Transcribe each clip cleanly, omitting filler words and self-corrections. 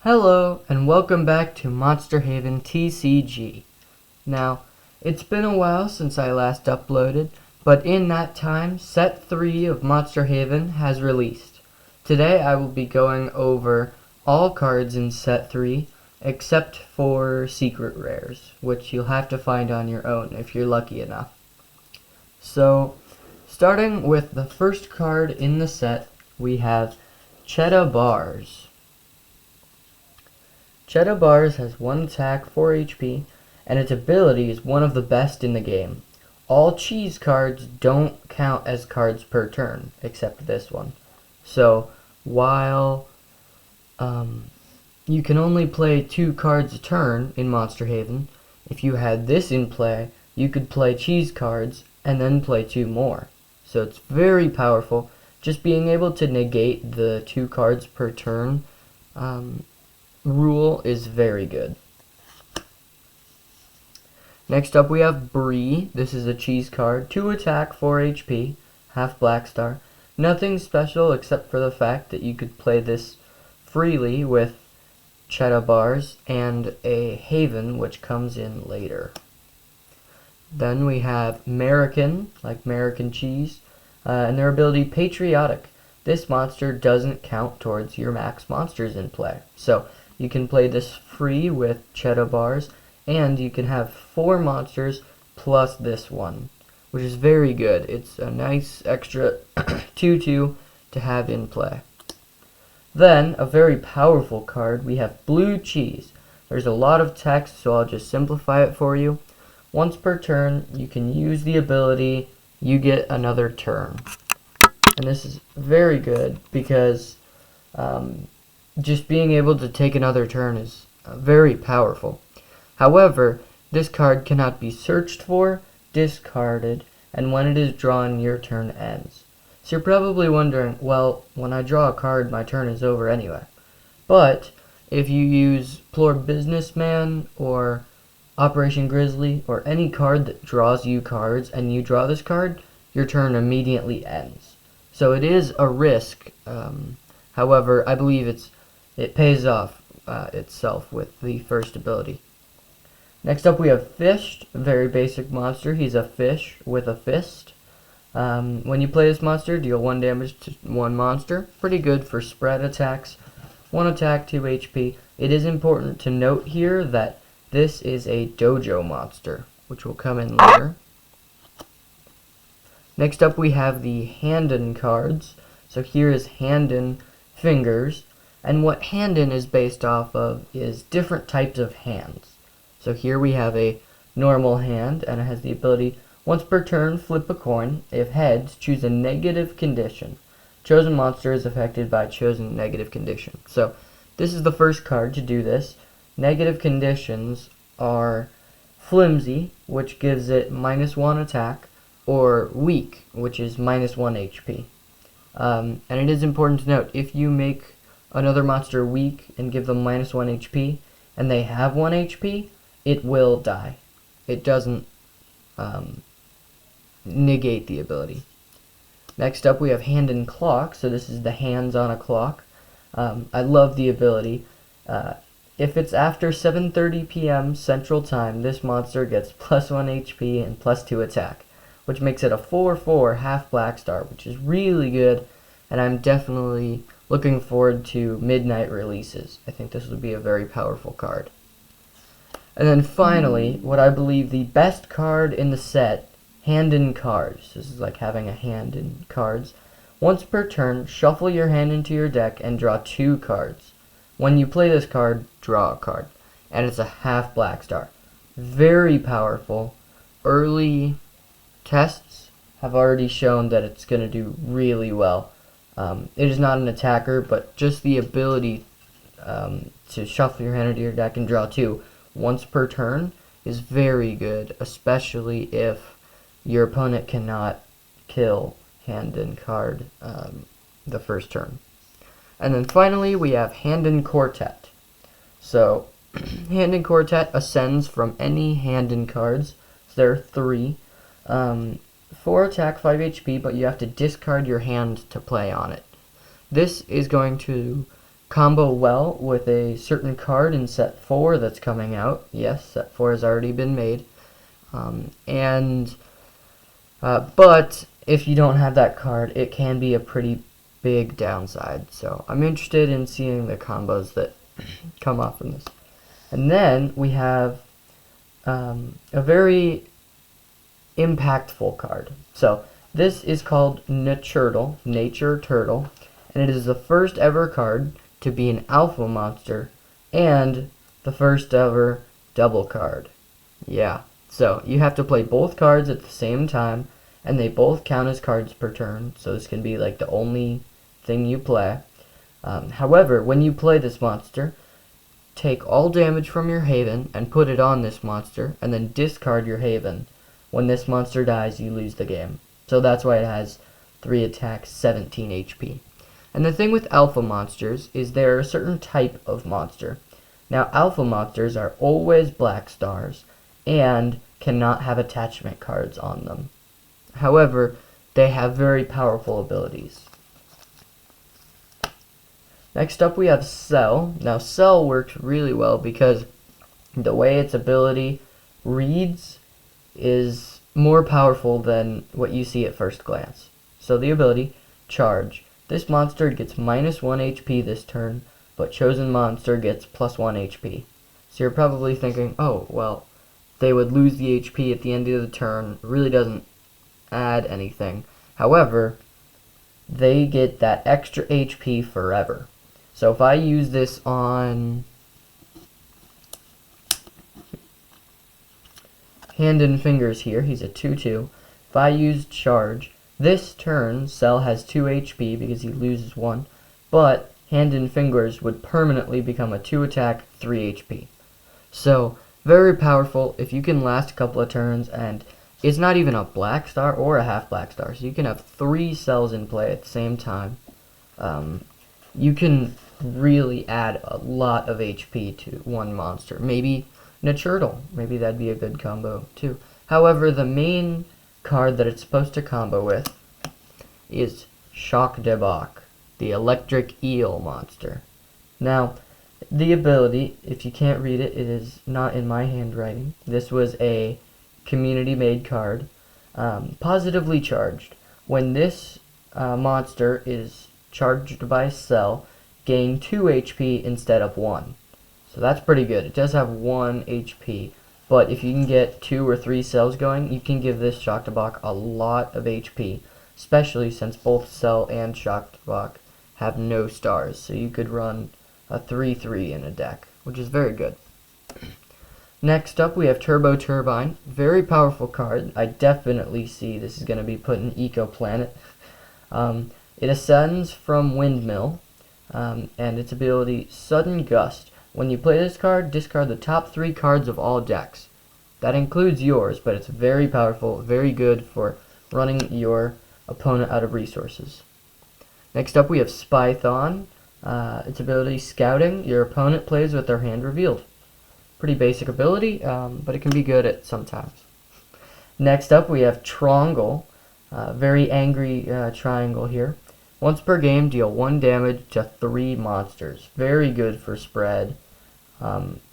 Hello, and welcome back to Monster Haven TCG. Now, it's been a while since I last uploaded, but in that time, Set 3 of Monster Haven has released. Today I will be going over all cards in Set 3, except for secret rares, which you'll have to find on your own if you're lucky enough. So, starting with the first card in the set, we have Cheetah Bars. Cheetah Bars has 1 attack, 4 HP, and its ability is one of the best in the game. All cheese cards don't count as cards per turn, except this one. So, while you can only play 2 cards a turn in Monster Haven, if you had this in play, you could play cheese cards and then play 2 more. So it's very powerful. Just being able to negate the 2 cards per turn rule is very good. Next up we have Brie. This is a cheese card. 2 attack, 4 HP, half black star. Nothing special except for the fact that you could play this freely with Cheetah Bars and a Haven, which comes in later. Then we have American, like American cheese, and their ability Patriotic. This monster doesn't count towards your max monsters in play. So you can play this free with Cheetah Bars, and you can have 4 monsters plus this one, which is very good. It's a nice extra 2/2 to have in play. Then, a very powerful card, we have Blue Cheese. There's a lot of text, so I'll just simplify it for you. Once per turn, you can use the ability, you get another turn. And this is very good because just being able to take another turn is very powerful. However, this card cannot be searched for, discarded, and when it is drawn, your turn ends. So you're probably wondering, well, when I draw a card, my turn is over anyway. But if you use Plore Businessman or Operation Grizzly or any card that draws you cards and you draw this card, your turn immediately ends. So it is a risk. However, I believe it pays off itself with the first ability. Next up we have Fished, a very basic monster. He's a fish with a fist. When you play this monster, deal 1 damage to 1 monster. Pretty good for spread attacks. 1 attack, 2 HP. It is important to note here that this is a dojo monster, which will come in later. Next up we have the Handen cards. So here is Handen Fingers. And what Handen is based off of is different types of hands. So here we have a normal hand, and it has the ability, once per turn, flip a coin. If heads, choose a negative condition. Chosen monster is affected by chosen negative condition. So this is the first card to do this. Negative conditions are Flimsy, which gives it -1 attack, or Weak, which is -1 HP. And it is important to note, if you make another monster weak and give them -1 HP, and they have 1 HP, it will die. It doesn't negate the ability. Next up we have Hand and Clock, so this is the hands on a clock. I love the ability. If it's after 7:30 p.m. Central Time, this monster gets +1 HP and +2 attack, which makes it a 4/4 half black star, which is really good, and I'm definitely looking forward to midnight releases. I think this will be a very powerful card. And then finally, what I believe the best card in the set, Hand in Cards. This is like having a hand in cards. Once per turn, shuffle your hand into your deck and draw 2 cards. When you play this card, draw a card. And it's a half black star. Very powerful. Early tests have already shown that it's going to do really well. It is not an attacker, but just the ability to shuffle your hand into your deck and draw 2 once per turn is very good, especially if your opponent cannot kill Hand in Card the first turn. And then finally we have Hand in Quartet. So Hand in Quartet ascends from any Hand in cards. So there are 3. 4 attack, 5 HP, but you have to discard your hand to play on it. This is going to combo well with a certain card in set 4 that's coming out. Yes, set 4 has already been made. But if you don't have that card, it can be a pretty big downside. So I'm interested in seeing the combos that come off from this. And then we have a very impactful card. So this is called Nature Turtle, and it is the first ever card to be an alpha monster and the first ever double card. Yeah, so you have to play both cards at the same time, and they both count as cards per turn, so this can be like the only thing you play. However, when you play this monster, take all damage from your Haven and put it on this monster, and then discard your Haven. When this monster dies, you lose the game. So that's why it has 3 attacks, 17 HP. And the thing with alpha monsters is they're a certain type of monster. Now, alpha monsters are always black stars and cannot have attachment cards on them. However, they have very powerful abilities. Next up we have Cell. Now Cell works really well because the way its ability reads is more powerful than what you see at first glance. So the ability, Charge. This monster gets -1 HP this turn, but chosen monster gets +1 HP. So you're probably thinking, oh, well, they would lose the HP at the end of the turn. It really doesn't add anything. However, they get that extra HP forever. So if I use this on Hand and Fingers here, he's a 2/2. If I use Charge, this turn Cell has 2 HP because he loses 1, but Hand and Fingers would permanently become a 2 attack, 3 HP. So very powerful if you can last a couple of turns, and it's not even a black star or a half black star, so you can have 3 cells in play at the same time. You can really add a lot of HP to one monster. Maybe Naturtle, maybe that'd be a good combo too. However, the main card that it's supposed to combo with is Shock Debak, the electric eel monster. Now, the ability, if you can't read it, it is not in my handwriting. This was a community-made card, positively charged. When this monster is charged by Cell, gain 2 HP instead of 1. So that's pretty good. It does have 1 HP, but if you can get 2 or 3 cells going, you can give this Shock Debak a lot of HP, especially since both Cell and Shock Debak have no stars. So you could run a 3/3 in a deck, which is very good. Next up, we have Turbo Turbine. Very powerful card. I definitely see this is going to be put in Eco Planet. It ascends from Windmill, and its ability, Sudden Gust. When you play this card, discard the top 3 cards of all decks. That includes yours, but it's very powerful, very good for running your opponent out of resources. Next up, we have Spython. Its ability, Scouting. Your opponent plays with their hand revealed. Pretty basic ability, but it can be good at sometimes. Next up, we have Trongle. Very angry triangle here. Once per game, deal 1 damage to 3 monsters. Very good for spread.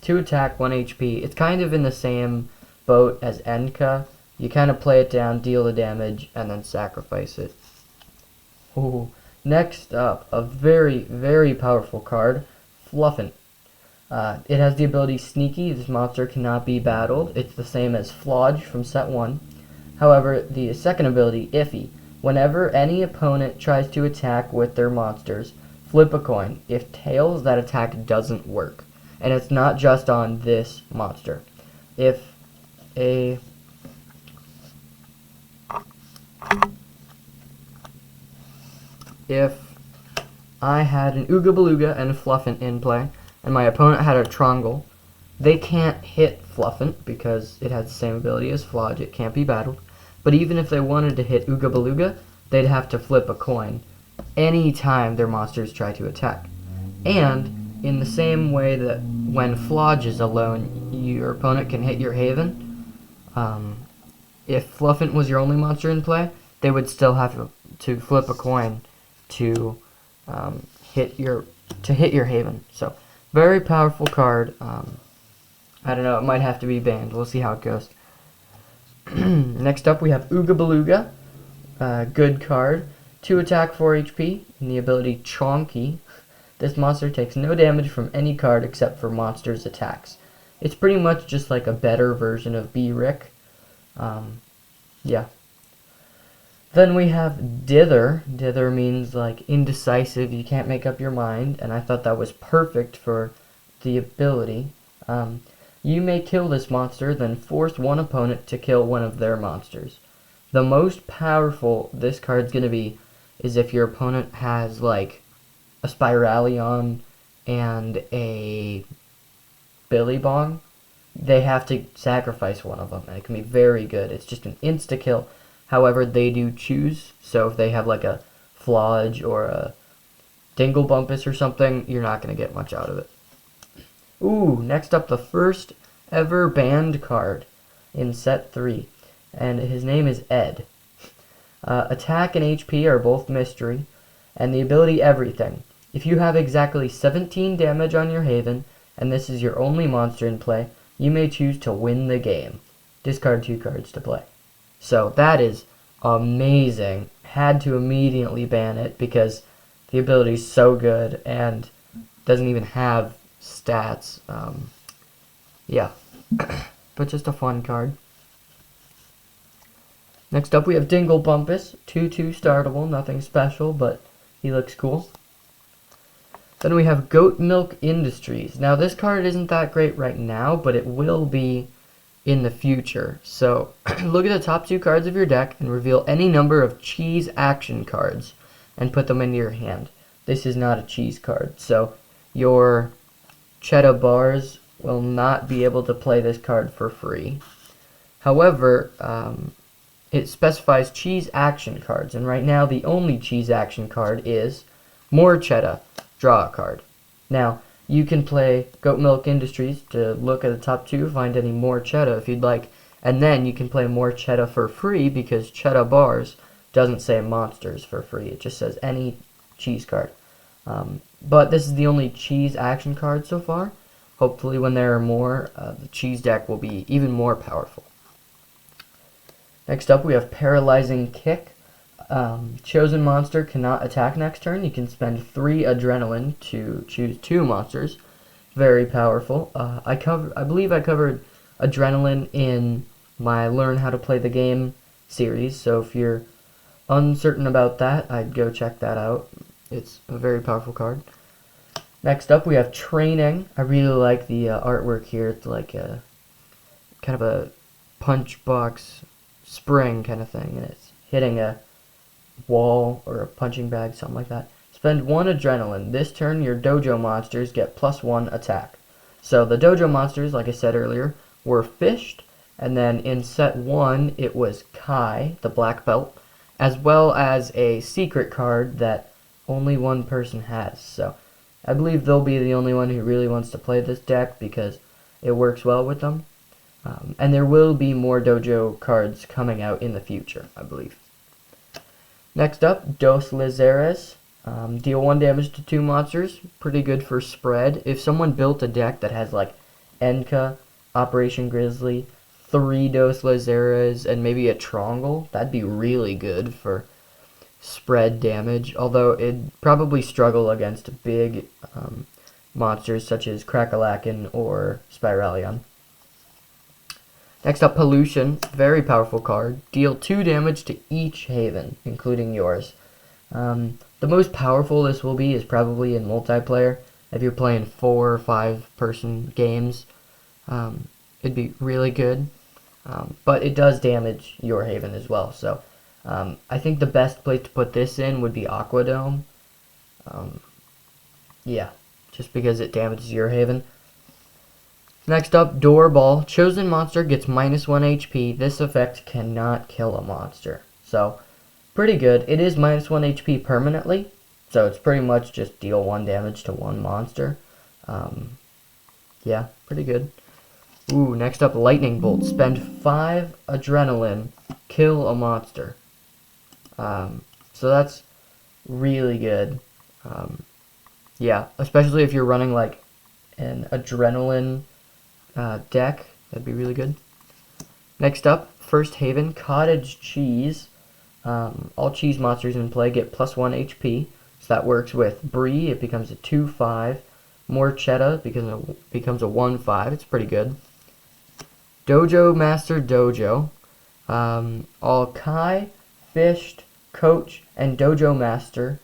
2 attack, 1 HP. It's kind of in the same boat as Enka. You kind of play it down, deal the damage, and then sacrifice it. Ooh. Next up, a very, very powerful card, Fluffant. It has the ability Sneaky. This monster cannot be battled. It's the same as Flodge from set 1. However, the second ability, Iffy. Whenever any opponent tries to attack with their monsters, flip a coin. If tails, that attack doesn't work. And it's not just on this monster. If I had an Ooga Beluga and a Fluffant in play, and my opponent had a Trongle, they can't hit Fluffant because it has the same ability as Flodge. It can't be battled. But even if they wanted to hit Ooga Beluga, they'd have to flip a coin any time their monsters try to attack. And in the same way that when Flodge is alone, your opponent can hit your Haven, if Fluffant was your only monster in play, they would still have to flip a coin to hit your to hit your Haven. So, very powerful card. I don't know, it might have to be banned. We'll see how it goes. Next up, we have Ooga Beluga. Good card. 2 attack, 4 HP, and the ability Chonky. This monster takes no damage from any card except for monsters' attacks. It's pretty much just like a better version of B-Rick. Yeah. Then we have Dither. Dither means like indecisive, you can't make up your mind, and I thought that was perfect for the ability. You may kill this monster, then force one opponent to kill one of their monsters. The most powerful this card's going to be is if your opponent has like a Spiralion and a Billy Bong. They have to sacrifice one of them, and it can be very good. It's just an insta-kill. However, they do choose, so if they have like a Flodge or a Dinglebumpus or something, you're not going to get much out of it. Ooh, next up, the first ever banned card in set 3, and his name is Ed. Attack and HP are both mystery, and the ability Everything. If you have exactly 17 damage on your Haven, and this is your only monster in play, you may choose to win the game. Discard 2 cards to play. So that is amazing. Had to immediately ban it because the ability is so good and doesn't even have stats. Yeah, but just a fun card. Next up we have Dinglebumpus, 2/2 startable, nothing special, but he looks cool. Then we have Goat Milk Industries. Now this card isn't that great right now, but it will be in the future. So look at the top 2 cards of your deck and reveal any number of cheese action cards and put them into your hand. This is not a cheese card, so your Cheddar Bars will not be able to play this card for free. However, it specifies cheese action cards, and right now the only cheese action card is More Cheddar. Draw a card. Now, you can play Goat Milk Industries to look at the top 2, find any More Cheddar if you'd like, and then you can play More Cheddar for free because Cheddar Bars doesn't say monsters for free. It just says any cheese card. But this is the only cheese action card so far. Hopefully when there are more, the cheese deck will be even more powerful. Next up we have Paralyzing Kick. Chosen monster cannot attack next turn. You can spend 3 adrenaline to choose 2 monsters. Very powerful. I believe I covered adrenaline in my Learn How to Play the Game series, so if you're uncertain about that, I'd go check that out. It's a very powerful card. Next up we have Training. I really like the artwork here. It's like a kind of a punch box spring kind of thing, and it's hitting a wall or a punching bag, something like that. Spend 1 adrenaline. This turn your dojo monsters get +1 attack. So the dojo monsters, like I said earlier, were fished, and then in set 1 it was Kai, the black belt, as well as a secret card that only one person has. So I believe they'll be the only one who really wants to play this deck because it works well with them. And there will be more dojo cards coming out in the future, I believe. Next up, Dos Lazares. Deal 1 damage to 2 monsters. Pretty good for spread. If someone built a deck that has like Enka, Operation Grizzly, 3 Dos Lazares, and maybe a Trongle, that'd be really good for spread damage. Although it'd probably struggle against big monsters such as Crackalakin or Spiralion. Next up, Pollution. Very powerful card. Deal 2 damage to each Haven, including yours. The most powerful this will be is probably in multiplayer. If you're playing 4 or 5 person games, it'd be really good. But it does damage your Haven as well. So I think the best place to put this in would be Aquadome. Yeah, just because it damages your Haven. Next up, Doorball. Chosen monster gets -1 HP. This effect cannot kill a monster. So, pretty good. It is -1 HP permanently, so it's pretty much just deal 1 damage to 1 monster. Yeah, pretty good. Ooh, next up, Lightning Bolt. Spend 5 adrenaline, kill a monster. So that's really good. Yeah, especially if you're running like an adrenaline deck, that'd be really good. Next up, First Haven Cottage Cheese. All cheese monsters in play get +1 HP, so that works with Brie. It becomes a 2/5. More Cheddar becomes a 1/5. It's pretty good. Dojo Master Dojo. All Kai, Fished, Coach, and Dojo Master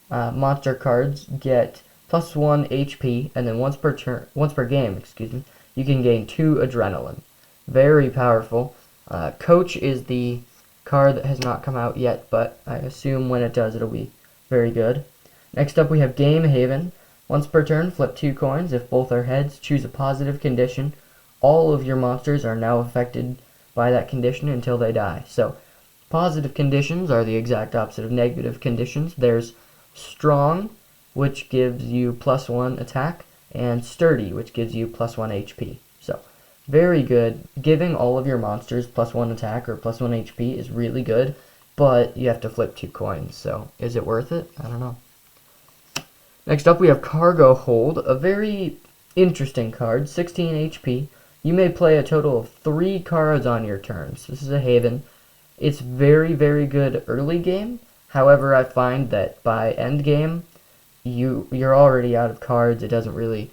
monster cards get +1 HP, and then once per game, excuse me, you can gain 2 adrenaline. Very powerful. Coach is the card that has not come out yet, but I assume when it does, it'll be very good. Next up, we have Game Haven. Once per turn, flip 2 coins. If both are heads, choose a positive condition. All of your monsters are now affected by that condition until they die. So, positive conditions are the exact opposite of negative conditions. There's Strong, which gives you +1 attack, and Sturdy, which gives you +1 HP. So, very good. Giving all of your monsters +1 attack or +1 HP is really good, but you have to flip 2 coins. So, is it worth it? I don't know. Next up, we have Cargo Hold, a very interesting card, 16 HP. You may play a total of 3 cards on your turn. So this is a Haven. It's very, very good early game. However, I find that by end game, you're already out of cards. It doesn't really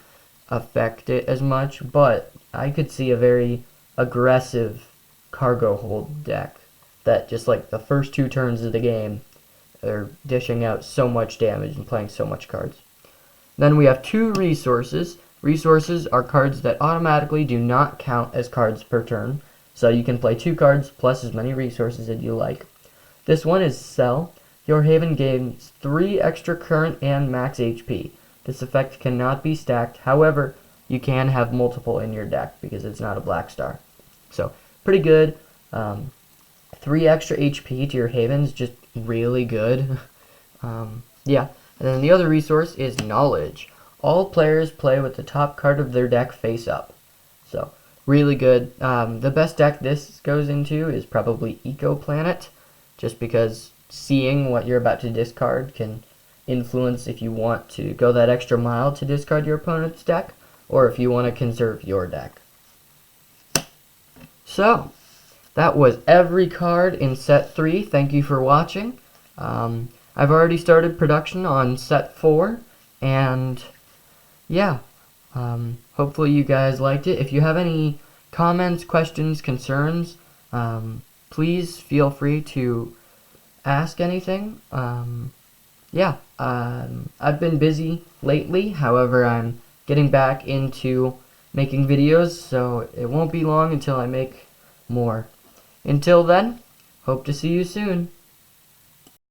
affect it as much, but I could see a very aggressive Cargo Hold deck that just like the first 2 turns of the game, they're dishing out so much damage and playing so much cards. Then we have 2 resources. Resources are cards that automatically do not count as cards per turn, so you can play 2 cards plus as many resources as you like. This one is Sell. Your Haven gains 3 extra current and max HP. This effect cannot be stacked, however, you can have multiple in your deck because it's not a black star. So, pretty good. 3 extra HP to your Haven is just really good. Yeah, and then the other resource is Knowledge. All players play with the top card of their deck face up. So, really good. The best deck this goes into is probably Eco Planet, just because seeing what you're about to discard can influence if you want to go that extra mile to discard your opponent's deck, or if you want to conserve your deck. So, that was every card in set 3. Thank you for watching. I've already started production on set 4, and yeah, hopefully you guys liked it. If you have any comments, questions, concerns, please feel free to ask anything. Yeah, I've been busy lately, however, I'm getting back into making videos, so it won't be long until I make more. Until then, hope to see you soon.